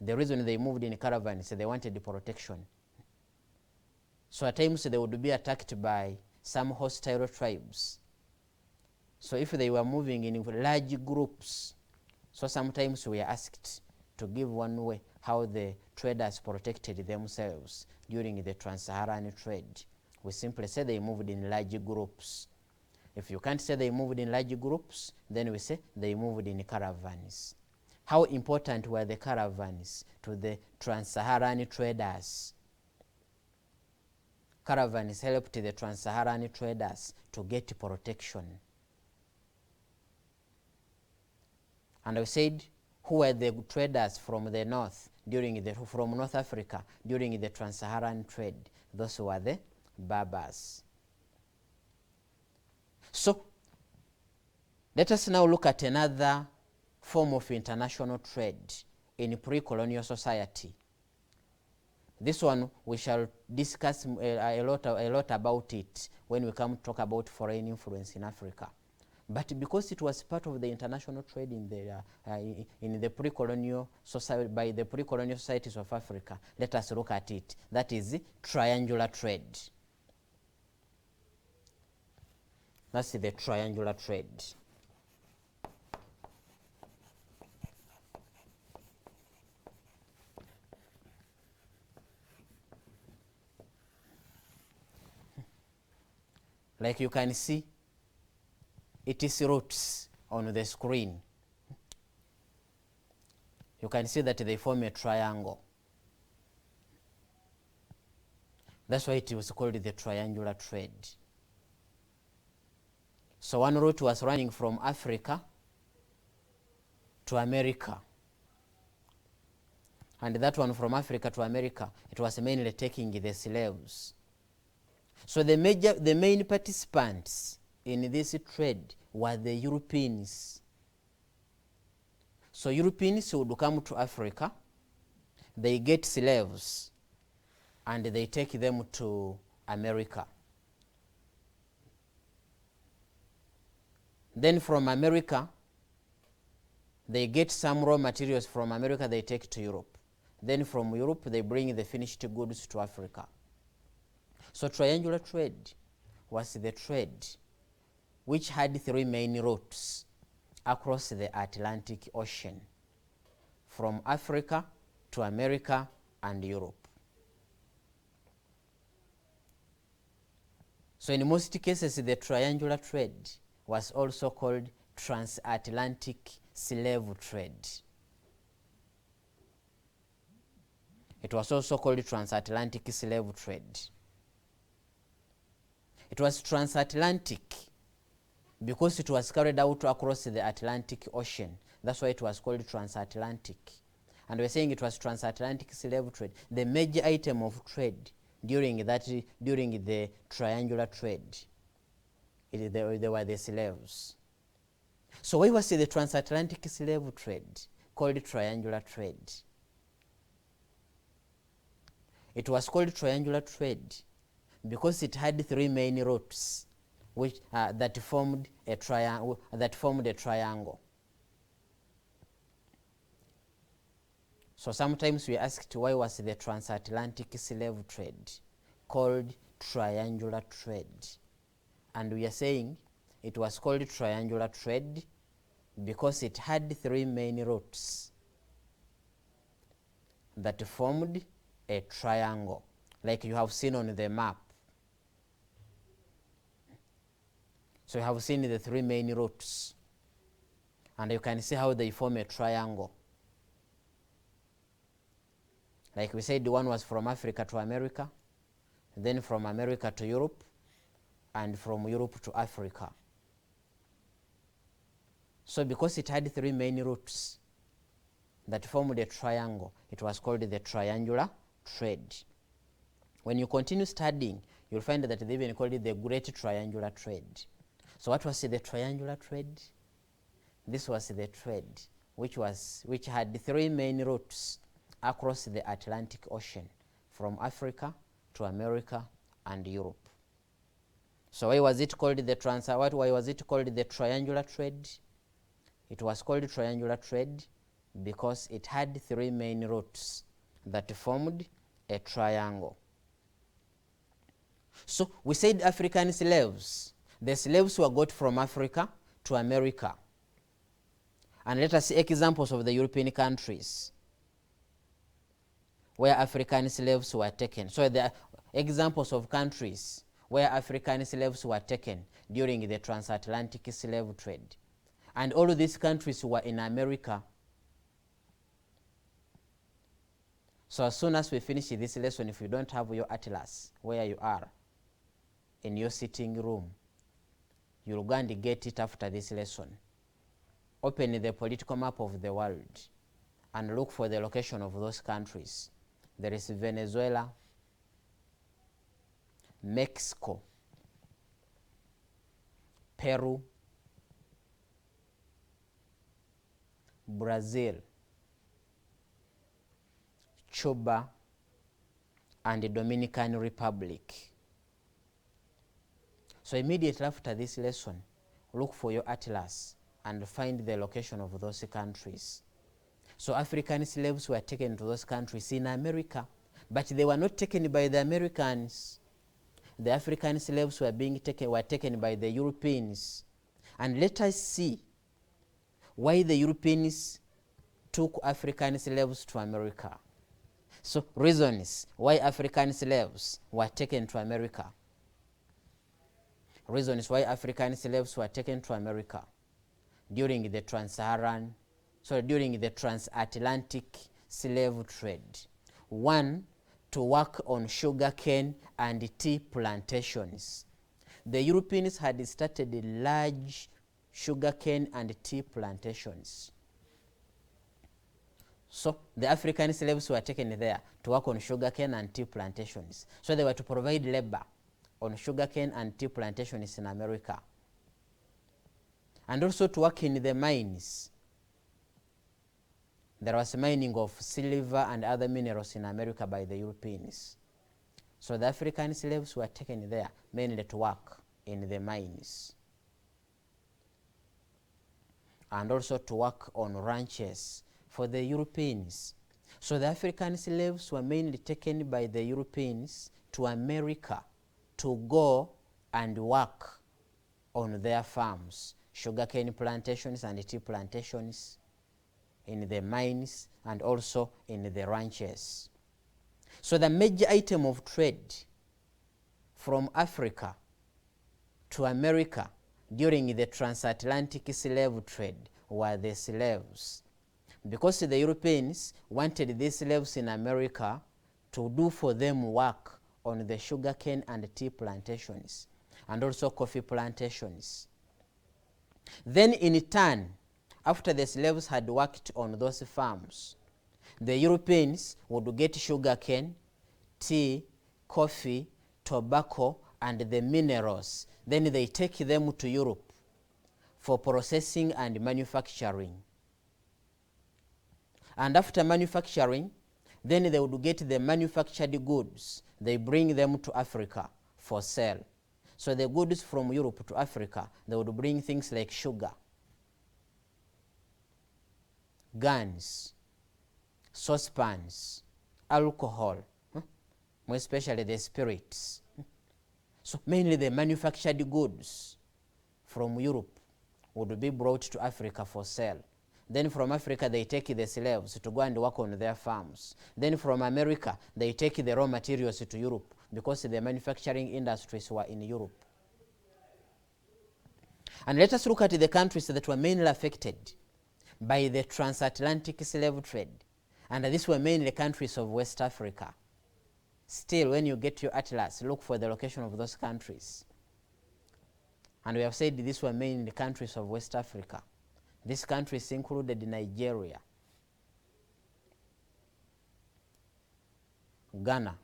The reason they moved in caravans, they wanted protection. So at times they would be attacked by some hostile tribes. So if they were moving in large groups, so sometimes we are asked to give one way how the traders protected themselves during the trans-Saharan trade. We simply say they moved in large groups. If you can't say they moved in large groups, then we say they moved in caravans. How important were the caravans to the trans-Saharan traders? Caravans helped the trans-Saharan traders to get protection. And we said, who were the traders from the north from North Africa during the trans-Saharan trade? Those were the Berbers. So let us now look at another form of international trade in pre-colonial society. This one we shall discuss a lot about it when we come to talk about foreign influence in Africa. But because it was part of the international trade in the pre-colonial society, by the pre-colonial societies of Africa, let us look at it. That is triangular trade. That's the triangular trade. Like you can see, its roots on the screen. You can see that they form a triangle. That's why it was called the triangular trade. So one route was running from Africa to America. And that one from Africa to America, it was mainly taking the slaves. So the main participants in this trade were the Europeans. So Europeans would come to Africa, they get slaves, and they take them to America. Then from America, they get some raw materials from America, they take to Europe. Then from Europe, they bring the finished goods to Africa. So triangular trade was the trade which had three main routes across the Atlantic Ocean, from Africa to America and Europe. So in most cases, the triangular trade was also called transatlantic slave trade. It was also called transatlantic slave trade. It was transatlantic because it was carried out across the Atlantic Ocean. That's why it was called transatlantic. And we're saying it was transatlantic slave trade, the major item of trade during the triangular trade. They were the slaves. So why was the transatlantic slave trade called triangular trade? It was called triangular trade because it had three main routes that formed a triangle. So sometimes we asked, why was the transatlantic slave trade called triangular trade? And we are saying it was called triangular trade because it had three main routes that formed a triangle, like you have seen on the map. So you have seen the three main routes, and you can see how they form a triangle. Like we said, one was from Africa to America, then from America to Europe, and from Europe to Africa. So because it had three main routes that formed a triangle, it was called the triangular trade. When you continue studying, you'll find that they even called it the Great Triangular Trade. So what was the triangular trade? This was the trade which had three main routes across the Atlantic Ocean, from Africa to America and Europe. So why was it called the triangular trade? It was called triangular trade because it had 3 main routes that formed a triangle. So we said African slaves. The slaves were got from Africa to America. And let us see examples of the European countries where African slaves were taken. So the examples of countries where African slaves were taken during the transatlantic slave trade. And all of these countries were in America. So as soon as we finish this lesson, if you don't have your atlas where you are in your sitting room, you'll go and get it after this lesson. Open the political map of the world and look for the location of those countries. There is Venezuela, Mexico, Peru, Brazil, Cuba, and the Dominican Republic. So immediately after this lesson, look for your atlas and find the location of those countries. So African slaves were taken to those countries in America, but they were not taken by the Americans. The African slaves were taken by the Europeans. And let us see why the Europeans took African slaves to America. So reasons why African slaves were taken to America. Reasons why African slaves were taken to America during the during the transatlantic slave trade. 1, to work on sugarcane and tea plantations. The Europeans had started large sugarcane and tea plantations. So the African slaves were taken there to work on sugarcane and tea plantations. So they were to provide labor on sugarcane and tea plantations in America. And also to work in the mines. There was mining of silver and other minerals in America by the Europeans. So the African slaves were taken there mainly to work in the mines. And also to work on ranches for the Europeans. So the African slaves were mainly taken by the Europeans to America to go and work on their farms, sugarcane plantations and tea plantations, in the mines, and also in the ranches. So the major item of trade from Africa to America during the transatlantic slave trade were the slaves. Because the Europeans wanted these slaves in America to do for them work on the sugarcane and tea plantations and also coffee plantations. Then in turn, after the slaves had worked on those farms, the Europeans would get sugarcane, tea, coffee, tobacco, and the minerals. Then they take them to Europe for processing and manufacturing. And after manufacturing, then they would get the manufactured goods. They bring them to Africa for sale. So the goods from Europe to Africa, they would bring things like sugar, guns, saucepans, alcohol, more especially the spirits. So mainly the manufactured goods from Europe would be brought to Africa for sale. Then from Africa, they take the slaves to go and work on their farms. Then from America, they take the raw materials to Europe because the manufacturing industries were in Europe. And let us look at the countries that were mainly affected by the transatlantic slave trade. And these were mainly countries of West Africa. Still, when you get your atlas, look for the location of those countries. And we have said these were mainly countries of West Africa. These countries included Nigeria, Ghana,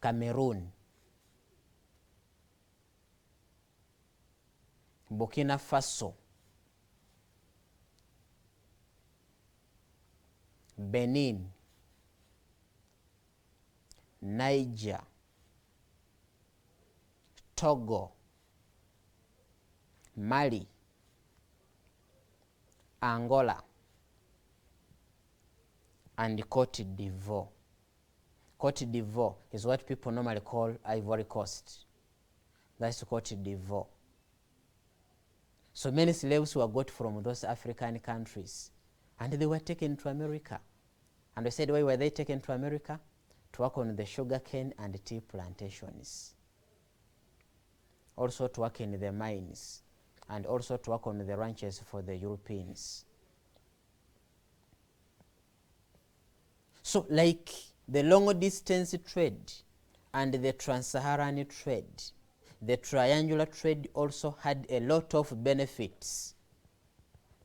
Cameroon, Burkina Faso, Benin, Niger, Togo, Mali, Angola, and Cote d'Ivoire. Cote d'Ivoire is what people normally call Ivory Coast. That's Cote d'Ivoire. So many slaves were got from those African countries, and they were taken to America. And we said, why were they taken to America? To work on the sugarcane and tea plantations. Also to work in the mines, and also to work on the ranches for the Europeans. So like the long distance trade and the trans-Saharan trade, the triangular trade also had a lot of benefits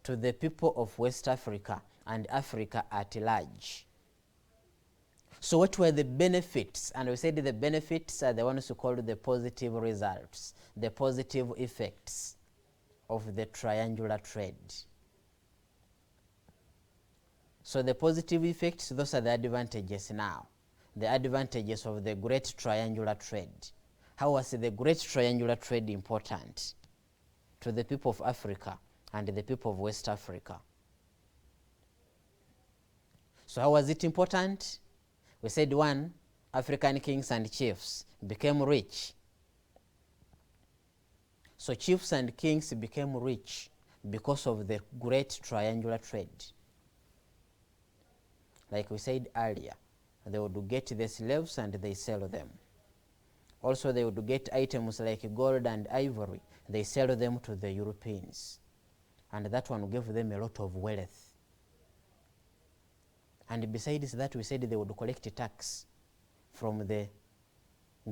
to the people of West Africa and Africa at large. So what were the benefits? And we said the benefits are the ones who called the positive results, the positive effects of the triangular trade. So the positive effects, those are the advantages now. The advantages of the great triangular trade. How was the great triangular trade important to the people of Africa and the people of West Africa? So how was it important? We said, one, African kings and chiefs became rich. So chiefs and kings became rich because of the great triangular trade. Like we said earlier, they would get the slaves and they sell them. Also, they would get items like gold and ivory. They sell them to the Europeans. And that one gave them a lot of wealth. And besides that, we said they would collect a tax from the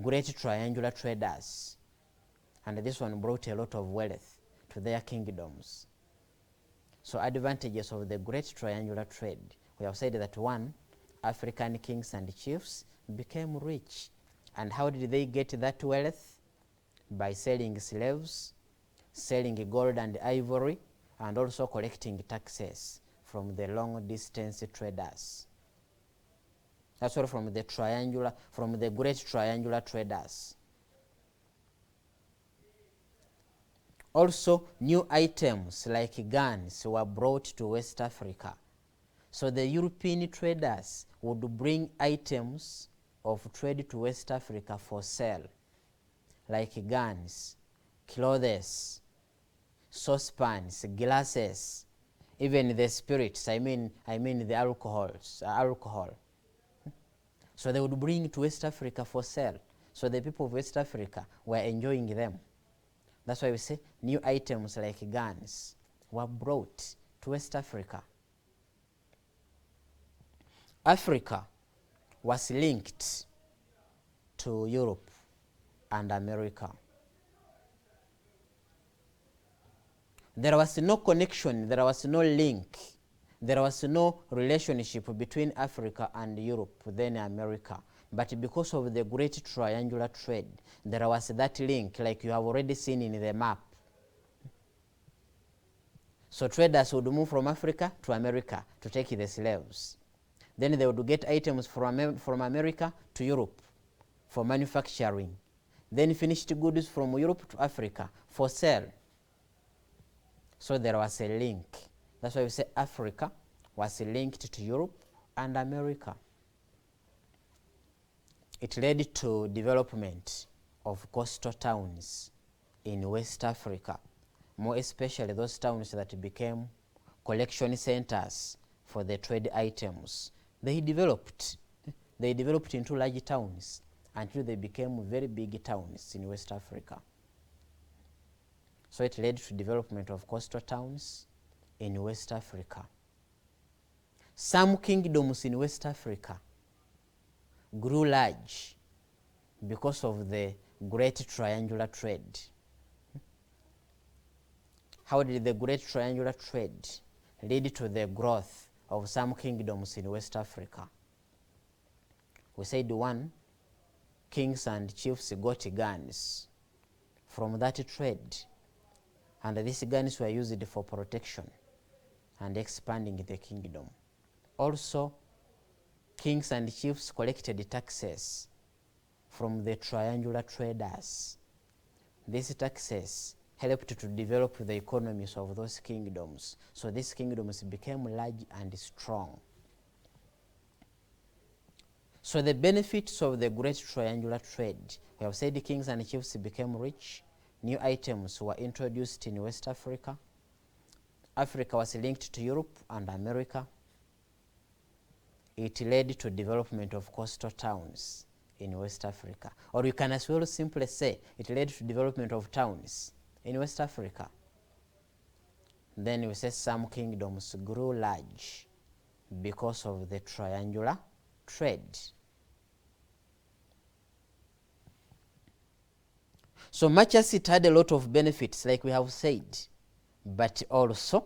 great triangular traders. And this one brought a lot of wealth to their kingdoms. So advantages of the great triangular trade. We have said that one, African kings and chiefs became rich. And how did they get that wealth? By selling slaves, selling gold and ivory, and also collecting taxes from the long distance traders. That's all from the great triangular traders. Also, new items like guns were brought to West Africa. So the European traders would bring items of trade to West Africa for sale, like guns, clothes, saucepans, glasses, even the spirits, I mean the alcohol. So they would bring to West Africa for sale. So the people of West Africa were enjoying them. That's why we say new items like guns were brought to West Africa. Africa was linked to Europe and America. There was no connection, there was no link, there was no relationship between Africa and Europe, then America. But because of the great triangular trade, there was that link, like you have already seen in the map. So traders would move from Africa to America to take the slaves. Then they would get items from America to Europe for manufacturing. Then finished goods from Europe to Africa for sale. So there was a link. That's why we say Africa was linked to Europe and America. It led to development of coastal towns in West Africa, more especially those towns that became collection centers for the trade items. They developed into large towns until they became very big towns in West Africa. So it led to development of coastal towns in West Africa. Some kingdoms in West Africa grew large because of the great triangular trade. How did the great triangular trade lead to the growth of some kingdoms in West Africa? We said one, kings and chiefs got guns from that trade, and these guns were used for protection and expanding the kingdom. Also, kings and chiefs collected taxes from the triangular traders. These taxes helped to develop the economies of those kingdoms. So these kingdoms became large and strong. So the benefits of the great triangular trade, we have said the kings and chiefs became rich, new items were introduced in West Africa, Africa was linked to Europe and America. It led to development of coastal towns in West Africa. Or you can as well simply say it led to development of towns in West Africa. Then we say some kingdoms grew large because of the triangular trade. So much as it had a lot of benefits, like we have said, but also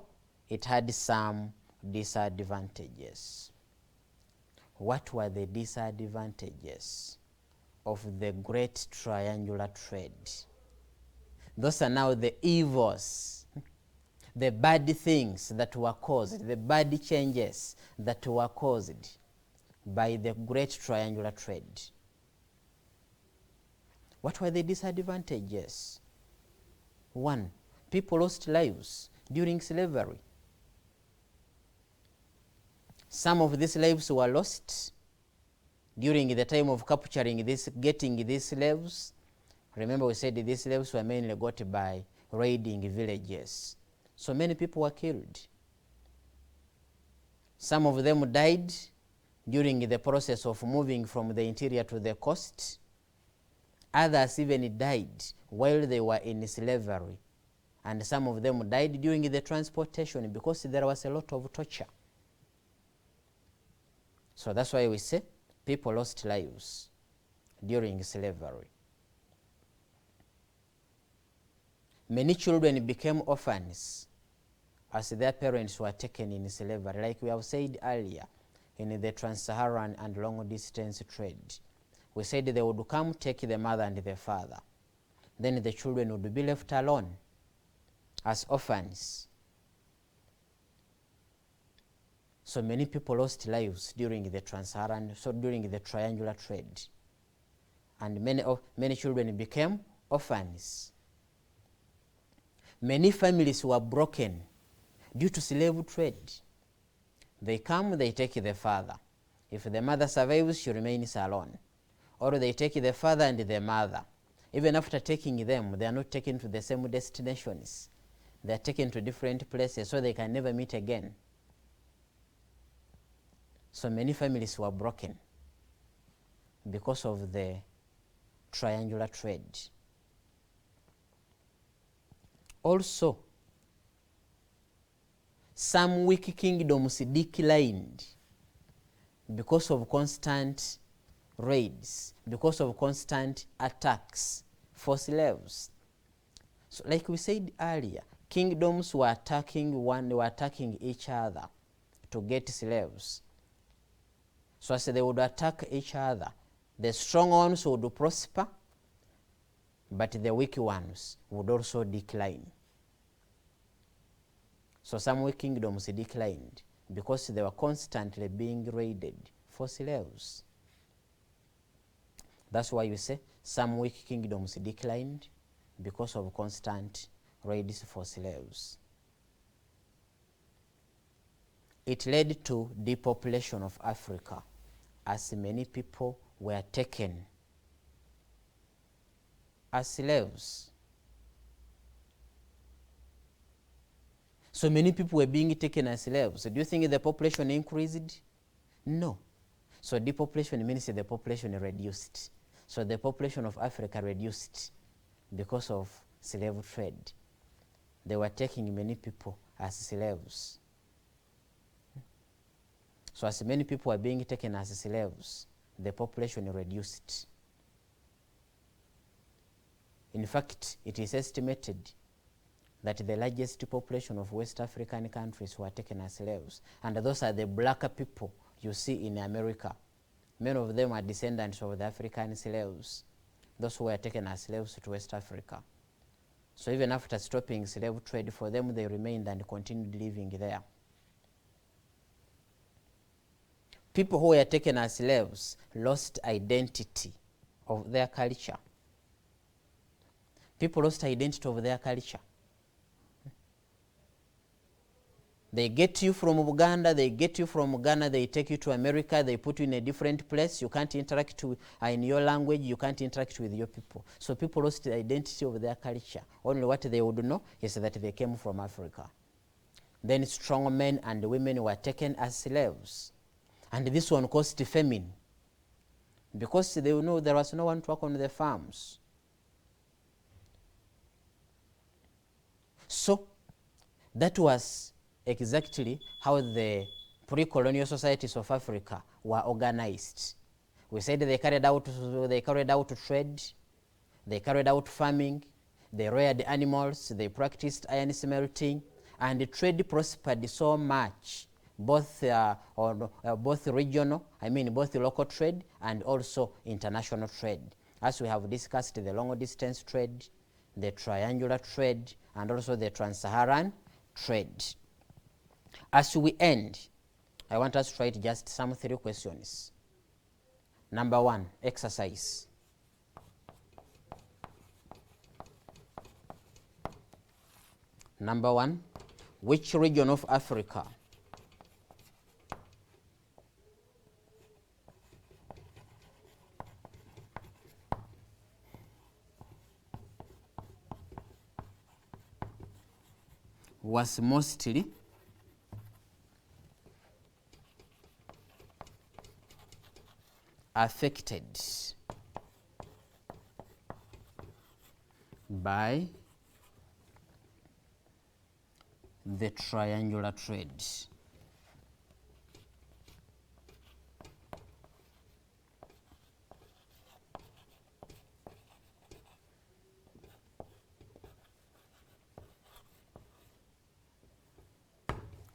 it had some disadvantages. What were the disadvantages of the great triangular trade? Those are now the evils, the bad things that were caused, the bad changes that were caused by the great triangular trade. What were the disadvantages? 1, people lost lives during slavery. Some of these lives were lost during the time of capturing this, getting these slaves. Remember we said these slaves were mainly got by raiding villages. So many people were killed. Some of them died during the process of moving from the interior to the coast. Others even died while they were in slavery. And some of them died during the transportation because there was a lot of torture. So that's why we say people lost lives during slavery. Many children became orphans as their parents were taken in slavery, like we have said earlier in the trans-Saharan and long-distance trade. We said they would come take the mother and the father. Then the children would be left alone as orphans. So many people lost lives during the trans-Saharan, so during the triangular trade. And many children became orphans. Many families were broken due to slave trade. They come, they take the father. If the mother survives, she remains alone. Or they take the father and the mother. Even after taking them, they are not taken to the same destinations. They are taken to different places so they can never meet again. So many families were broken because of the triangular trade. Also, some weak kingdoms declined because of constant raids, because of constant attacks for slaves. So like we said earlier, kingdoms were attacking each other to get slaves. So as they would attack each other, the strong ones would prosper, but the weak ones would also decline. So some weak kingdoms declined because they were constantly being raided for slaves. That's why you say some weak kingdoms declined because of constant raids for slaves. It led to depopulation of Africa as many people were taken as slaves. So many people were being taken as slaves. So do you think the population increased? No. So depopulation means the population reduced. So the population of Africa reduced because of slave trade. They were taking many people as slaves. So as many people were being taken as slaves, the population reduced. In fact, it is estimated that the largest population of West African countries were taken as slaves. And those are the blacker people you see in America. Many of them are descendants of the African slaves, those who were taken as slaves to West Africa. So even after stopping slave trade for them, they remained and continued living there. People who were taken as slaves lost identity of their culture. People lost identity of their culture. They get you from Uganda, they get you from Ghana, they take you to America, they put you in a different place. You can't interact in your language, you can't interact with your people. So people lost the identity of their culture. Only what they would know is that they came from Africa. Then strong men and women were taken as slaves. And this one caused famine, because they know there was no one to work on the farms. So that was exactly how the pre-colonial societies of Africa were organized. We said they carried out trade, they carried out farming, they reared animals, they practiced iron smelting, and the trade prospered so much, both regional, both local trade and also international trade. As we have discussed, the long distance trade, the triangular trade, and also the trans-Saharan trade. As we end, I want us to write just some 3 questions. Number 1, exercise. Number 1, which region of Africa was mostly affected by the triangular trade?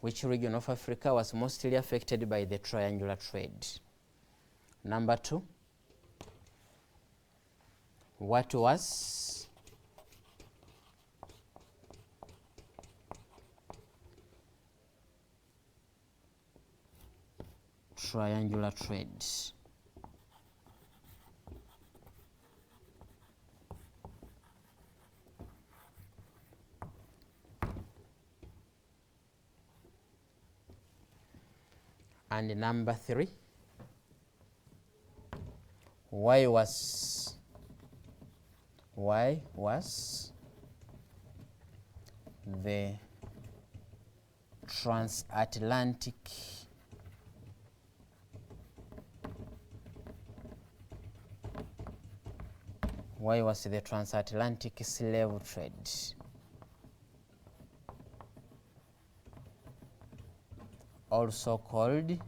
Which region of Africa was mostly affected by the triangular trade? Number 2, what was triangular trade? And number 3, why was the transatlantic slave trade also called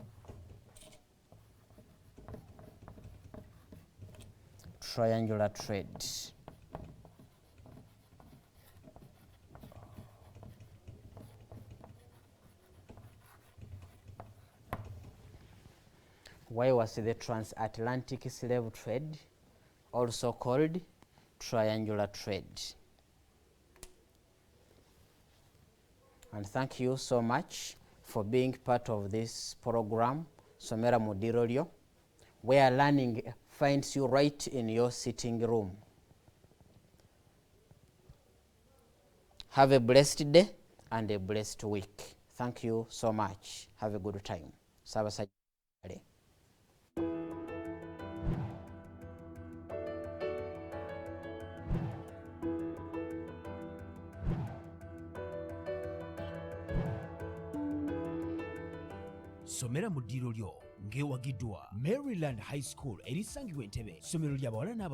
triangular trade? Why was the transatlantic slave trade also called triangular trade? And thank you so much for being part of this program, Somera Muddiiro, where learning finds you right in your sitting room. Have a blessed day and a blessed week. Thank you so much. Have a good time. Sabasajjale. Somera Muddiiro ng'ewagiddwa Maryland High School erisangibwa Entebbe. Somero ly'abawala n'abalenzi.